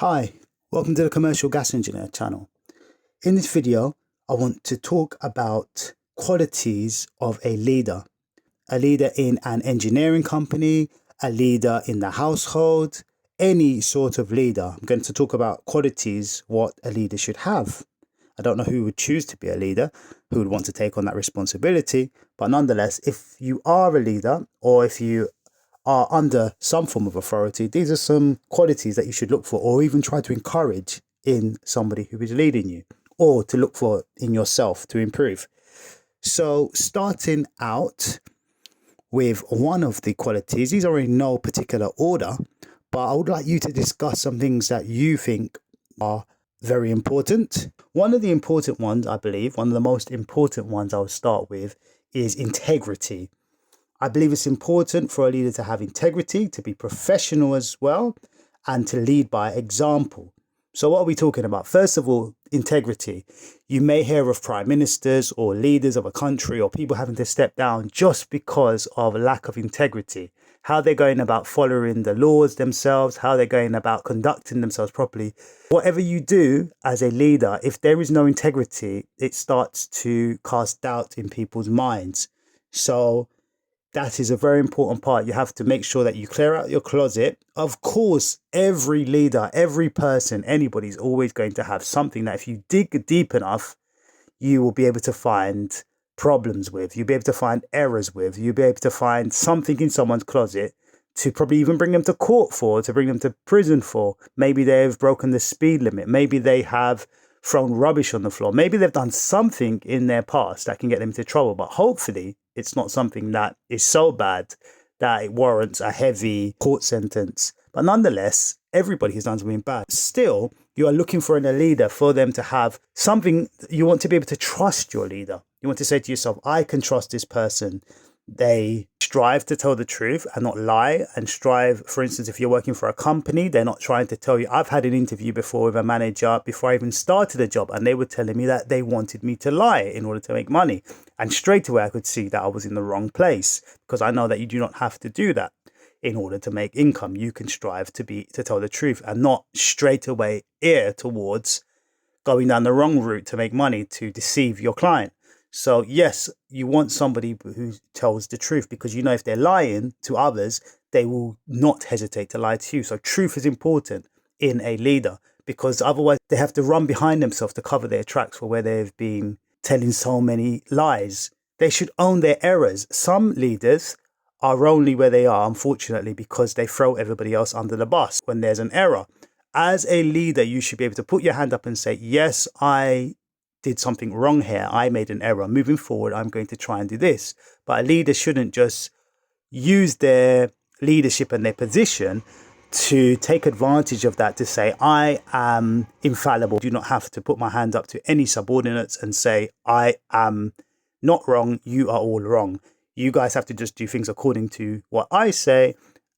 Hi, welcome to the Commercial Gas Engineer channel. In this video, I want to talk about qualities of a leader in an engineering company, a leader in the household, any sort of leader. I'm going to talk about qualities, what a leader should have. I don't know who would choose to be a leader, who would want to take on that responsibility, but nonetheless, if you are a leader or if you are under some form of authority, these are some qualities that you should look for or even try to encourage in somebody who is leading you, or to look for in yourself to improve. So starting out with one of the qualities, these are in no particular order, but I would like you to discuss some things that you think are very important. One of the important ones, I believe, one of the most important ones I'll start with is integrity. I believe it's important for a leader to have integrity, to be professional as well, and to lead by example. So what are we talking about? First of all, integrity. You may hear of prime ministers or leaders of a country or people having to step down just because of lack of integrity. How they're going about following the laws themselves, how they're going about conducting themselves properly. Whatever you do as a leader, if there is no integrity, it starts to cast doubt in people's minds. So that is a very important part. You have to make sure that you clear out your closet. Of course, every leader, every person, anybody's always going to have something that if you dig deep enough, you will be able to find problems with. You'll be able to find errors with. You'll be able to find something in someone's closet to probably even bring them to court for, to bring them to prison for. Maybe they've broken the speed limit. Maybe they have thrown rubbish on the floor. Maybe they've done something in their past that can get them into trouble. But hopefully it's not something that is so bad that it warrants a heavy court sentence. But nonetheless, everybody has done something bad. Still, you are looking for in a leader for them to have something. You want to be able to trust your leader. You want to say to yourself, I can trust this person. They strive to tell the truth and not lie, and strive, for instance, if you're working for a company, they're not trying to tell you. I've had an interview before with a manager before I even started a job, and they were telling me that they wanted me to lie in order to make money. And straight away, I could see that I was in the wrong place, because I know that you do not have to do that in order to make income. You can strive to tell the truth and not straight away err towards going down the wrong route to make money, to deceive your client. So yes, you want somebody who tells the truth, because you know if they're lying to others, they will not hesitate to lie to you. So truth is important in a leader, because otherwise they have to run behind themselves to cover their tracks for where they've been telling so many lies. They should own their errors. Some leaders are only where they are, unfortunately, because they throw everybody else under the bus when there's an error. As a leader, you should be able to put your hand up and say, yes, I did something wrong here. I made an error. Moving forward, I'm going to try and do this. But a leader shouldn't just use their leadership and their position to take advantage of that to say, I am infallible. I do not have to put my hand up to any subordinates and say, I am not wrong. You are all wrong. You guys have to just do things according to what I say,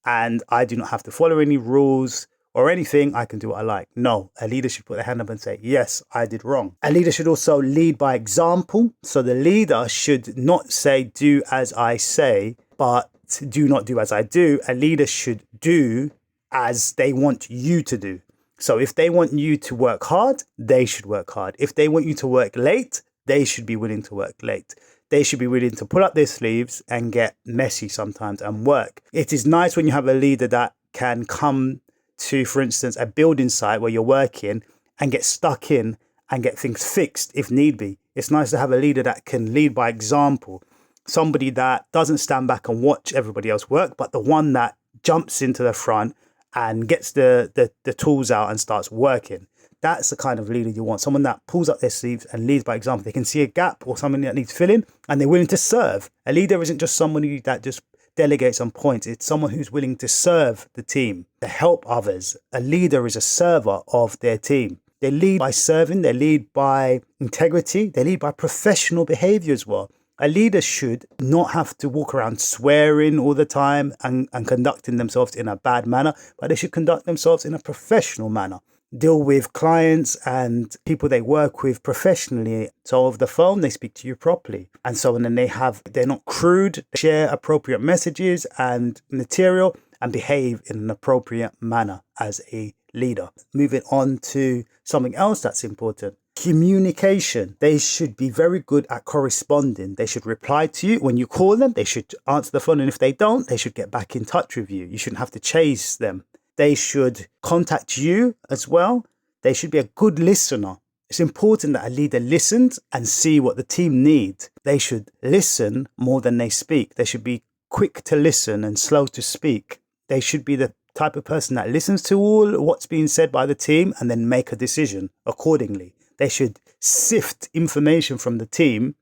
and I do not have to follow any rules or anything. I can do what I like. No, a leader should put their hand up and say, yes, I did wrong. A leader should also lead by example. So the leader should not say, do as I say, but do not do as I do. A leader should do as they want you to do. So if they want you to work hard, they should work hard. If they want you to work late, they should be willing to work late. They should be willing to pull up their sleeves and get messy sometimes and work. It is nice when you have a leader that can come to, for instance, a building site where you're working and get stuck in and get things fixed if need be. It's nice to have a leader that can lead by example. Somebody that doesn't stand back and watch everybody else work, but the one that jumps into the front and gets the tools out and starts working. That's the kind of leader you want. Someone that pulls up their sleeves and leads by example. They can see a gap or something that needs filling and they're willing to serve. A leader isn't just somebody that just delegates on points. It's someone who's willing to serve the team, to help others. A leader is a server of their team. They lead by serving, they lead by integrity, they lead by professional behavior as well. A leader should not have to walk around swearing all the time and conducting themselves in a bad manner, but they should conduct themselves in a professional manner. Deal with clients and people they work with professionally. So over the phone, they speak to you properly. And so on. And they're not crude, they share appropriate messages and material and behave in an appropriate manner as a leader. Moving on to something else that's important. Communication. They should be very good at corresponding. They should reply to you when you call them. They should answer the phone. And if they don't, they should get back in touch with you. You shouldn't have to chase them. They should contact you as well. They should be a good listener. It's important that a leader listens and see what the team need. They should listen more than they speak. They should be quick to listen and slow to speak. They should be the type of person that listens to all what's being said by the team and then make a decision accordingly. They should sift information from the team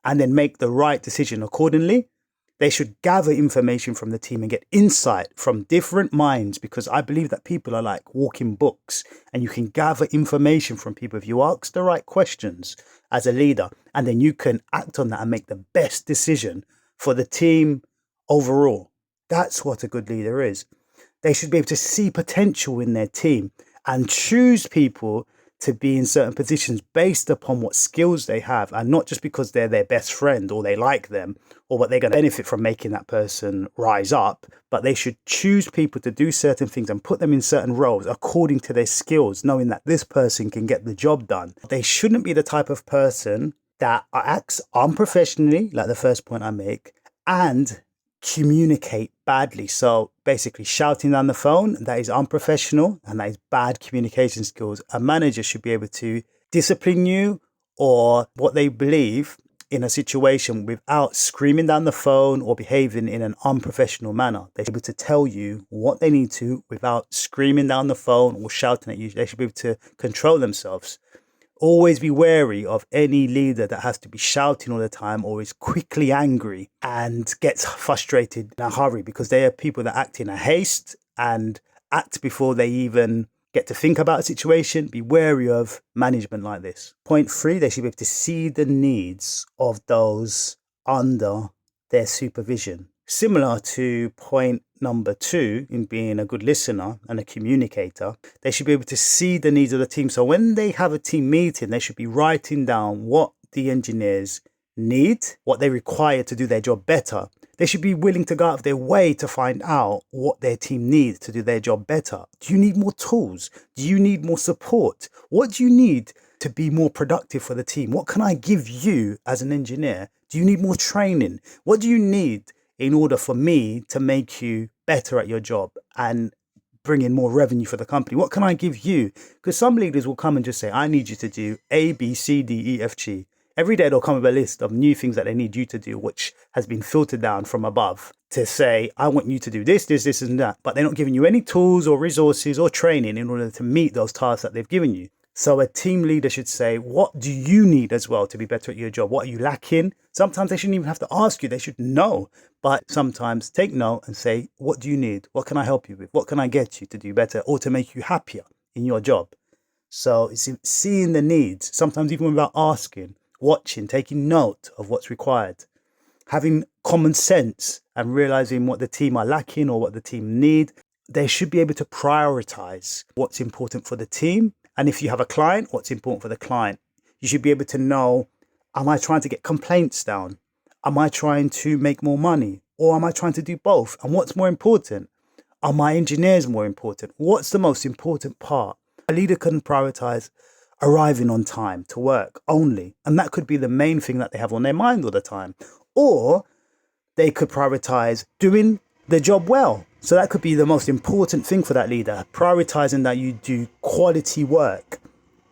and then make the right decision accordingly. They should gather information from the team and get insight from different minds, because I believe that people are like walking books and you can gather information from people if you ask the right questions as a leader, and then you can act on that and make the best decision for the team overall. That's what a good leader is. They should be able to see potential in their team and choose people to be in certain positions based upon what skills they have, and not just because they're their best friend or they like them or what they're going to benefit from making that person rise up, but they should choose people to do certain things and put them in certain roles according to their skills, knowing that this person can get the job done. They shouldn't be the type of person that acts unprofessionally, like the first point I make, and communicate badly. So basically shouting down the phone, that is unprofessional and that is bad communication skills. A manager should be able to discipline you or what they believe in a situation without screaming down the phone or behaving in an unprofessional manner. They should be able to tell you what they need to without screaming down the phone or shouting at you. They should be able to control themselves. Always be wary of any leader that has to be shouting all the time or is quickly angry and gets frustrated in a hurry, because they are people that act in a haste and act before they even get to think about a situation. Be wary of management like this. Point 3, they should be able to see the needs of those under their supervision. Similar to point number 2 in being a good listener and a communicator, they should be able to see the needs of the team. So when they have a team meeting, they should be writing down what the engineers need, what they require to do their job better. They should be willing to go out of their way to find out what their team needs to do their job better. Do you need more tools? Do you need more support? What do you need to be more productive for the team? What can I give you as an engineer? Do you need more training? What do you need in order for me to make you better at your job and bring in more revenue for the company? What can I give you? Because some leaders will come and just say, I need you to do A, B, C, D, E, F, G. Every day they'll come with a list of new things that they need you to do, which has been filtered down from above to say, I want you to do this, this, this, and that. But they're not giving you any tools or resources or training in order to meet those tasks that they've given you. So a team leader should say, what do you need as well to be better at your job? What are you lacking? Sometimes they shouldn't even have to ask you. They should know. But sometimes take note and say, what do you need? What can I help you with? What can I get you to do better or to make you happier in your job? So it's seeing the needs, sometimes even without asking, watching, taking note of what's required, having common sense and realizing what the team are lacking or what the team need. They should be able to prioritize what's important for the team. And if you have a client, what's important for the client. You should be able to know, am I trying to get complaints down? Am I trying to make more money? Or am I trying to do both? And what's more important? Are my engineers more important? What's the most important part? A leader can prioritize arriving on time to work only. And that could be the main thing that they have on their mind all the time. Or they could prioritize doing the job well. So that could be the most important thing for that leader, prioritizing that you do quality work.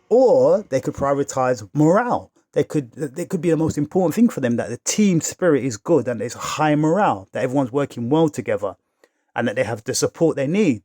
Or they could prioritize morale. They could be the most important thing for them, that the team spirit is good and there's high morale, that everyone's working well together and that they have the support they need.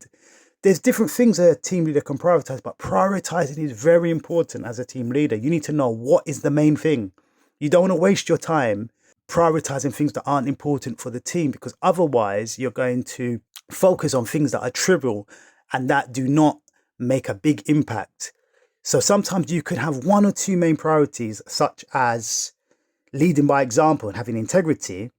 There's different things a team leader can prioritize, but prioritizing is very important as a team leader. You need to know what is the main thing. You don't want to waste your time prioritizing things that aren't important for the team, because otherwise you're going to focus on things that are trivial and that do not make a big impact. So sometimes you could have one or two main priorities, such as leading by example and having integrity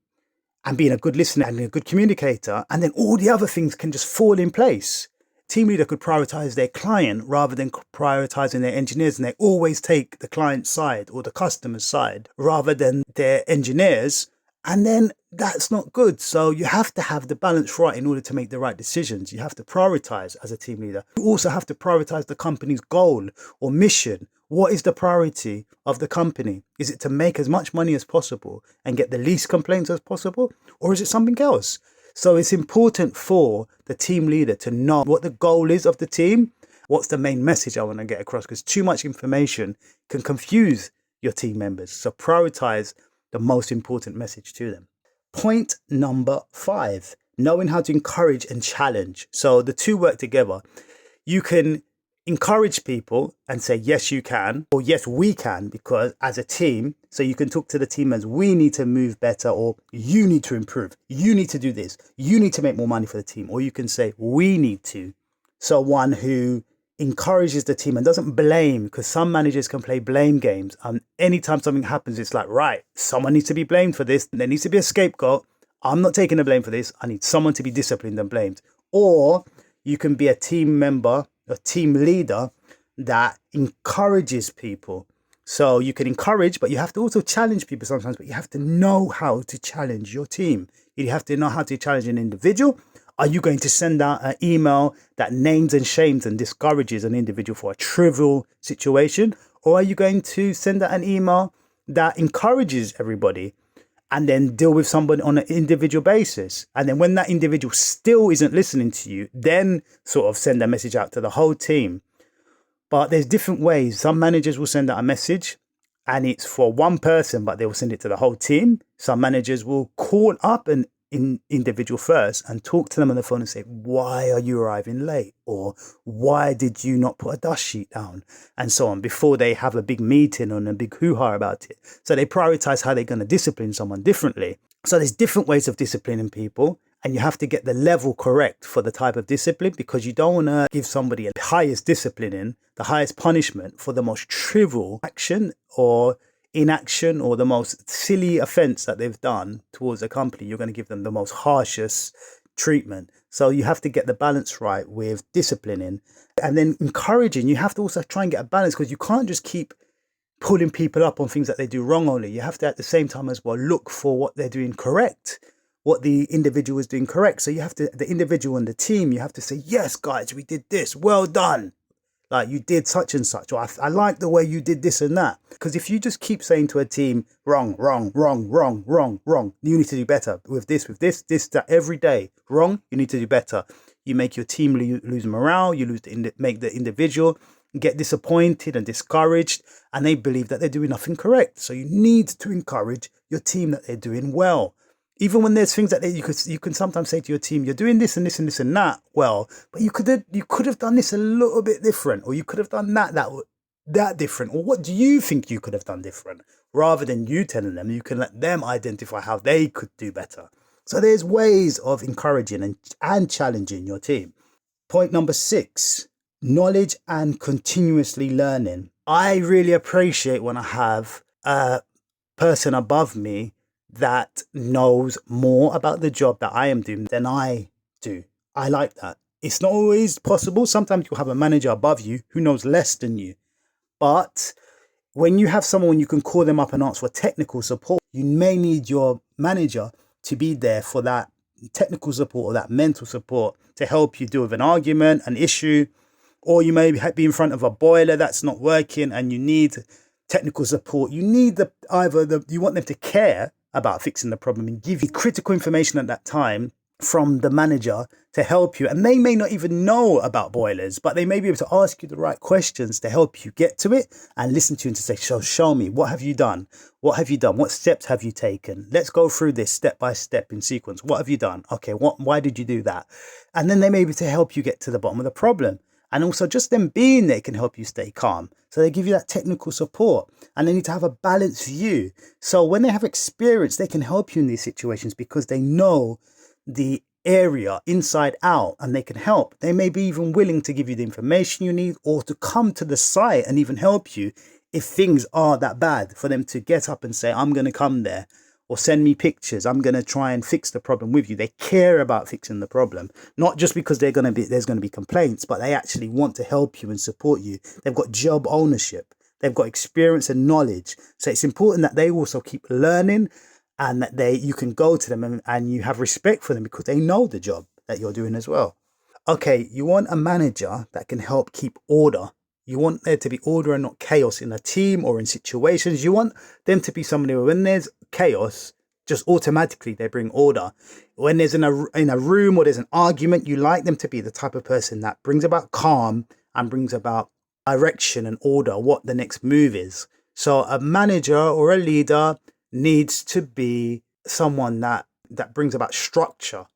and being a good listener and a good communicator, and then all the other things can just fall in place. Team leader could prioritize their client rather than prioritizing their engineers, and they always take the client's side or the customer's side rather than their engineers And then that's not good. So you have to have the balance right in order to make the right decisions. You have to prioritize as a team leader. You also have to prioritize the company's goal or mission. What is the priority of the company? Is it to make as much money as possible and get the least complaints as possible? Or is it something else? So it's important for the team leader to know what the goal is of the team. What's the main message I want to get across? Because too much information can confuse your team members. So prioritize the most important message to them. Point number 5, knowing how to encourage and challenge. So the two work together. You can encourage people and say, yes, you can, or yes, we can, because as a team, so you can talk to the team as we need to move better, or you need to improve. You need to do this. You need to make more money for the team. Or you can say, we need to. So one who encourages the team and doesn't blame, because some managers can play blame games. Anytime something happens, it's like, right, someone needs to be blamed for this. There needs to be a scapegoat. I'm not taking the blame for this. I need someone to be disciplined and blamed. Or you can be a team member, a team leader that encourages people. So you can encourage, but you have to also challenge people sometimes, but you have to know how to challenge your team. You have to know how to challenge an individual. Are you going to send out an email that names and shames and discourages an individual for a trivial situation? Or are you going to send out an email that encourages everybody and then deal with somebody on an individual basis? And then when that individual still isn't listening to you, then sort of send a message out to the whole team. But there's different ways. Some managers will send out a message and it's for one person, but they will send it to the whole team. Some managers will call up an individual first and talk to them on the phone and say, why are you arriving late? Or why did you not put a dust sheet down? And so on, before they have a big meeting and a big hoo-ha about it. So they prioritize how they're going to discipline someone differently. So there's different ways of disciplining people, and you have to get the level correct for the type of discipline, because you don't want to give somebody the highest disciplining, the highest punishment for the most trivial action or inaction or the most silly offense that they've done towards a company. You're going to give them the most harshest treatment. So you have to get the balance right with disciplining and then encouraging. You have to also try and get a balance, because you can't just keep pulling people up on things that they do wrong only. You have to at the same time as well look for what they're doing correct, what the individual is doing correct. So you have to, the individual and the team, you have to say, yes, guys, we did this. Well done. Like, you did such and such, or I like the way you did this and that. Because if you just keep saying to a team, wrong, you need to do better with this, that every day, wrong, you need to do better. You make your team lose morale, you make the individual get disappointed and discouraged, and they believe that they're doing nothing correct. So you need to encourage your team that they're doing well. Even when there's things that you can sometimes say to your team, you're doing this and this and this and that well, but you could have done this a little bit different, or you could have done that different, or what do you think you could have done different? Rather than you telling them, you can let them identify how they could do better. So there's ways of encouraging and challenging your team. Point number 6, knowledge and continuously learning. I really appreciate when I have a person above me that knows more about the job that I am doing than I do. I like that. It's not always possible. Sometimes you'll have a manager above you who knows less than you. But when you have someone you can call them up and ask for technical support, you may need your manager to be there for that technical support or that mental support to help you deal with an argument, an issue, or you may be in front of a boiler that's not working and you need technical support. You need you want them to care about fixing the problem and give you critical information at that time from the manager to help you. And they may not even know about boilers, but they may be able to ask you the right questions to help you get to it and listen to you and to say, show me, what have you done? What have you done? What steps have you taken? Let's go through this step by step in sequence. What have you done? Okay, why did you do that? And then they may be able to help you get to the bottom of the problem. And also just them being there can help you stay calm. So they give you that technical support, and they need to have a balanced view. So when they have experience, they can help you in these situations because they know the area inside out and they can help. They may be even willing to give you the information you need or to come to the site and even help you if things are that bad, for them to get up and say, I'm going to come there, or send me pictures. I'm going to try and fix the problem with you. They care about fixing the problem, not just because there's going to be complaints, but they actually want to help you and support you. They've got job ownership. They've got experience and knowledge. So it's important that they also keep learning and that you can go to them and you have respect for them because they know the job that you're doing as well. Okay, you want a manager that can help keep order. You want there to be order and not chaos in a team or in situations. You want them to be somebody who, when there's chaos, just automatically they bring order. When there's in a room or there's an argument, you like them to be the type of person that brings about calm and brings about direction and order, what the next move is. So a manager or a leader needs to be someone that brings about structure.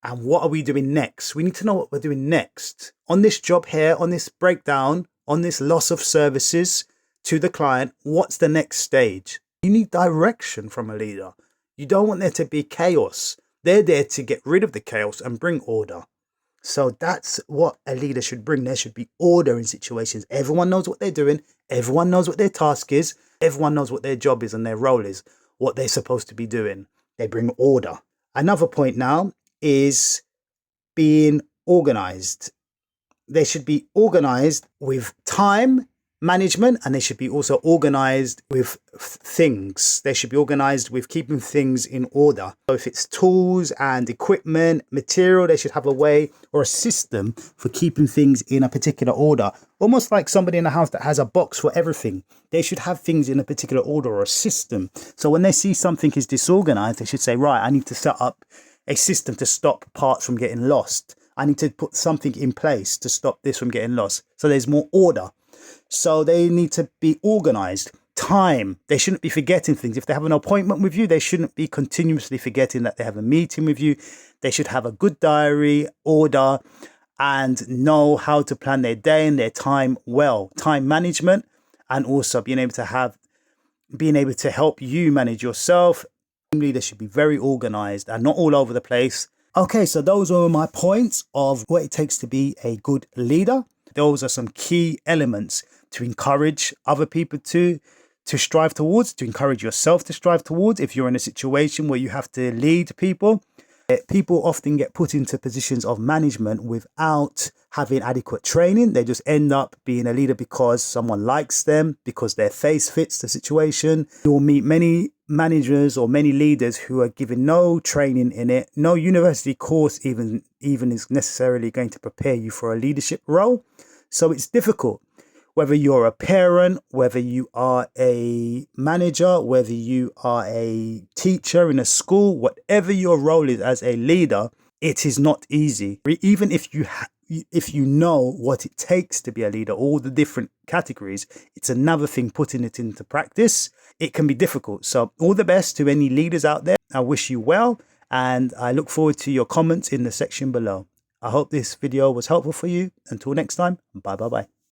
And what are we doing next? We need to know what we're doing next. On this job here, on this breakdown, on this loss of services to the client, what's the next stage? You need direction from a leader. You don't want there to be chaos. They're there to get rid of the chaos and bring order. So that's what a leader should bring. There should be order in situations. Everyone knows what they're doing. Everyone knows what their task is. Everyone knows what their job is and their role is, what they're supposed to be doing. They bring order. Another point now is being organized. They should be organized with time management, and they should be also organized with things. They should be organized with keeping things in order. So if it's tools and equipment, material, they should have a way or a system for keeping things in a particular order. Almost like somebody in a house that has a box for everything. They should have things in a particular order or a system. So when they see something is disorganized, they should say, right, I need to set up a system to stop parts from getting lost. I need to put something in place to stop this from getting lost. So there's more order. So they need to be organized. Time. They shouldn't be forgetting things. If they have an appointment with you, they shouldn't be continuously forgetting that they have a meeting with you. They should have a good diary, order, and know how to plan their day and their time well. Time management, and also being able to help you manage yourself. They should be very organized and not all over the place. Okay, so those are my points of what it takes to be a good leader. Those are some key elements to encourage other people to strive towards, to encourage yourself to strive towards. If you're in a situation where you have to lead people, people often get put into positions of management without having adequate training. They just end up being a leader because someone likes them, because their face fits the situation. You'll meet many managers or many leaders who are given no training in it. No university course even is necessarily going to prepare you for a leadership role. So it's difficult. Whether you're a parent, whether you are a manager, whether you are a teacher in a school, whatever your role is as a leader, it is not easy. Even if you know what it takes to be a leader, all the different categories, it's another thing putting it into practice. It can be difficult. So all the best to any leaders out there. I wish you well, and I look forward to your comments in the section below. I hope this video was helpful for you. Until next time, bye.